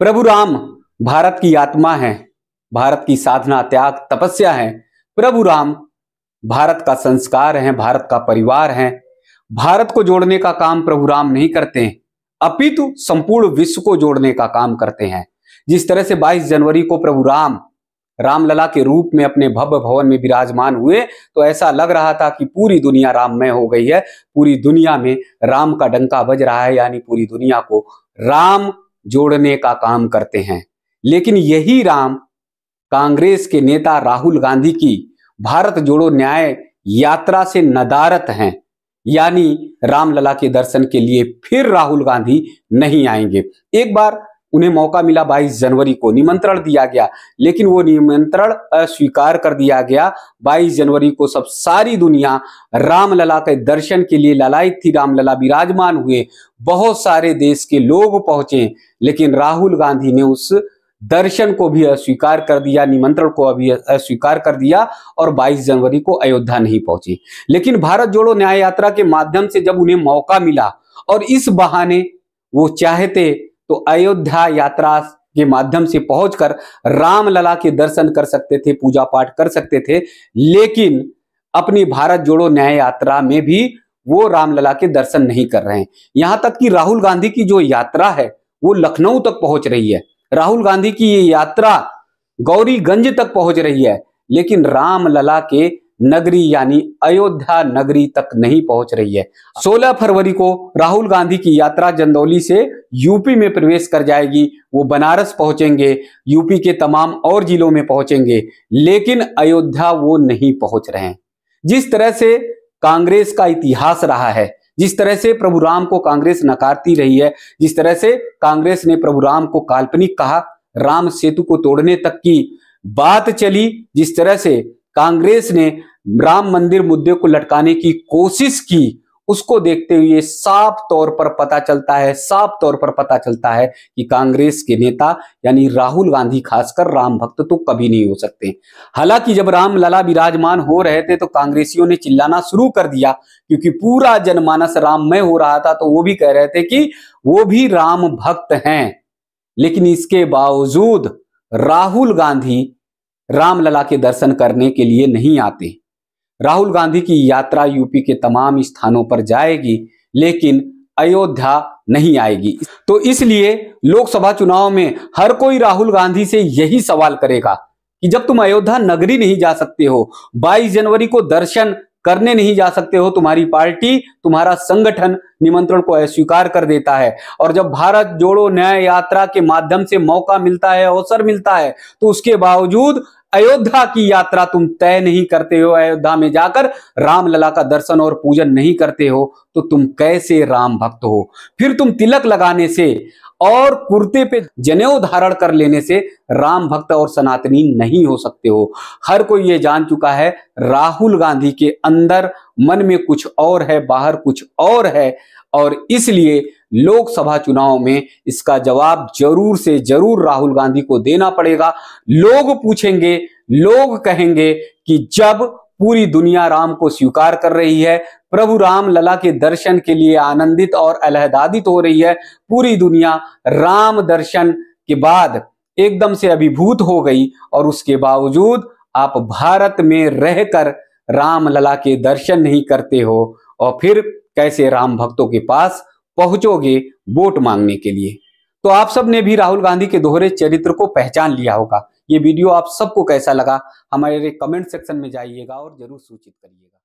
प्रभु राम भारत की आत्मा है, भारत की साधना, त्याग, तपस्या है। प्रभु राम भारत का संस्कार है, भारत का परिवार है। भारत को जोड़ने का काम प्रभु राम नहीं करते हैं, अपितु संपूर्ण विश्व को जोड़ने का काम करते हैं। जिस तरह से 22 जनवरी को प्रभु राम रामलला के रूप में अपने भव्य भवन में विराजमान हुए तो ऐसा लग रहा था कि पूरी दुनिया राममय हो गई है, पूरी दुनिया में राम का डंका बज रहा है, यानी पूरी दुनिया को राम जोड़ने का काम करते हैं। लेकिन यही राम कांग्रेस के नेता राहुल गांधी की भारत जोड़ो न्याय यात्रा से नदारत हैं, यानी रामलला के दर्शन के लिए फिर राहुल गांधी नहीं आएंगे। एक बार उन्हें मौका मिला, 22 जनवरी को निमंत्रण दिया गया, लेकिन वो निमंत्रण अस्वीकार कर दिया गया। 22 जनवरी को सब सारी दुनिया रामलला के दर्शन के लिए ललायत थी, रामलला विराजमान हुए, बहुत सारे देश के लोग पहुंचे, लेकिन राहुल गांधी ने उस दर्शन को भी अस्वीकार कर दिया, निमंत्रण को अभी अस्वीकार कर दिया और 22 जनवरी को अयोध्या नहीं पहुंचे। लेकिन भारत जोड़ो न्याय यात्रा के माध्यम से जब उन्हें मौका मिला और इस बहाने वो चाहते तो अयोध्या यात्रा के माध्यम से पहुंचकर रामलला के दर्शन कर सकते थे, पूजा पाठ कर सकते थे, लेकिन अपनी भारत जोड़ो न्याय यात्रा में भी वो रामलला के दर्शन नहीं कर रहे हैं। यहां तक कि राहुल गांधी की जो यात्रा है वो लखनऊ तक पहुंच रही है, राहुल गांधी की ये यात्रा गौरीगंज तक पहुंच रही है, लेकिन रामलला के नगरी यानी अयोध्या नगरी तक नहीं पहुंच रही है। 16 फरवरी को राहुल गांधी की यात्रा चंदौली से यूपी में प्रवेश कर जाएगी, वो बनारस पहुंचेंगे, यूपी के तमाम और जिलों में पहुंचेंगे, लेकिन अयोध्या वो नहीं पहुंच रहे हैं। जिस तरह से कांग्रेस का इतिहास रहा है, जिस तरह से प्रभु राम को कांग्रेस नकारती रही है, जिस तरह से कांग्रेस ने प्रभु राम को काल्पनिक कहा, राम सेतु को तोड़ने तक की बात चली, जिस तरह से कांग्रेस ने राम मंदिर मुद्दे को लटकाने की कोशिश की, उसको देखते हुए साफ तौर पर पता चलता है कि कांग्रेस के नेता यानी राहुल गांधी खासकर राम भक्त तो कभी नहीं हो सकते। हालांकि जब रामलला विराजमान हो रहे थे तो कांग्रेसियों ने चिल्लाना शुरू कर दिया, क्योंकि पूरा जनमानस राममय हो रहा था, तो वो भी कह रहे थे कि वो भी राम भक्त हैं। लेकिन इसके बावजूद राहुल गांधी रामलला के दर्शन करने के लिए नहीं आते। राहुल गांधी की यात्रा यूपी के तमाम स्थानों पर जाएगी, लेकिन अयोध्या नहीं आएगी। तो इसलिए लोकसभा चुनाव में हर कोई राहुल गांधी से यही सवाल करेगा कि जब तुम अयोध्या नगरी नहीं जा सकते हो, 22 जनवरी को दर्शन करने नहीं जा सकते हो, तुम्हारी पार्टी, तुम्हारा संगठन निमंत्रण को अस्वीकार कर देता है, और जब भारत जोड़ो न्याय यात्रा के माध्यम से मौका मिलता है, अवसर मिलता है, तो उसके बावजूद अयोध्या की यात्रा तुम तय नहीं करते हो, अयोध्या में जाकर रामलला का दर्शन और पूजन नहीं करते हो, तो तुम कैसे राम भक्त हो? फिर तुम तिलक लगाने से और कुर्ते पे जनेऊ धारण कर लेने से राम भक्त और सनातनी नहीं हो सकते हो। हर कोई ये जान चुका है राहुल गांधी के अंदर मन में कुछ और है, बाहर कुछ और है, और इसलिए लोकसभा चुनाव में इसका जवाब जरूर से जरूर राहुल गांधी को देना पड़ेगा। लोग पूछेंगे, लोग कहेंगे कि जब पूरी दुनिया राम को स्वीकार कर रही है, प्रभु रामलला के दर्शन के लिए आनंदित और आह्लादित हो रही है, पूरी दुनिया राम दर्शन के बाद एकदम से अभिभूत हो गई, और उसके बावजूद आप भारत में रहकर रामलला के दर्शन नहीं करते हो, और फिर कैसे राम भक्तों के पास पहुंचोगे वोट मांगने के लिए? तो आप सब ने भी राहुल गांधी के दोहरे चरित्र को पहचान लिया होगा। ये वीडियो आप सबको कैसा लगा हमारे कमेंट सेक्शन में जाइएगा और जरूर सूचित करिएगा।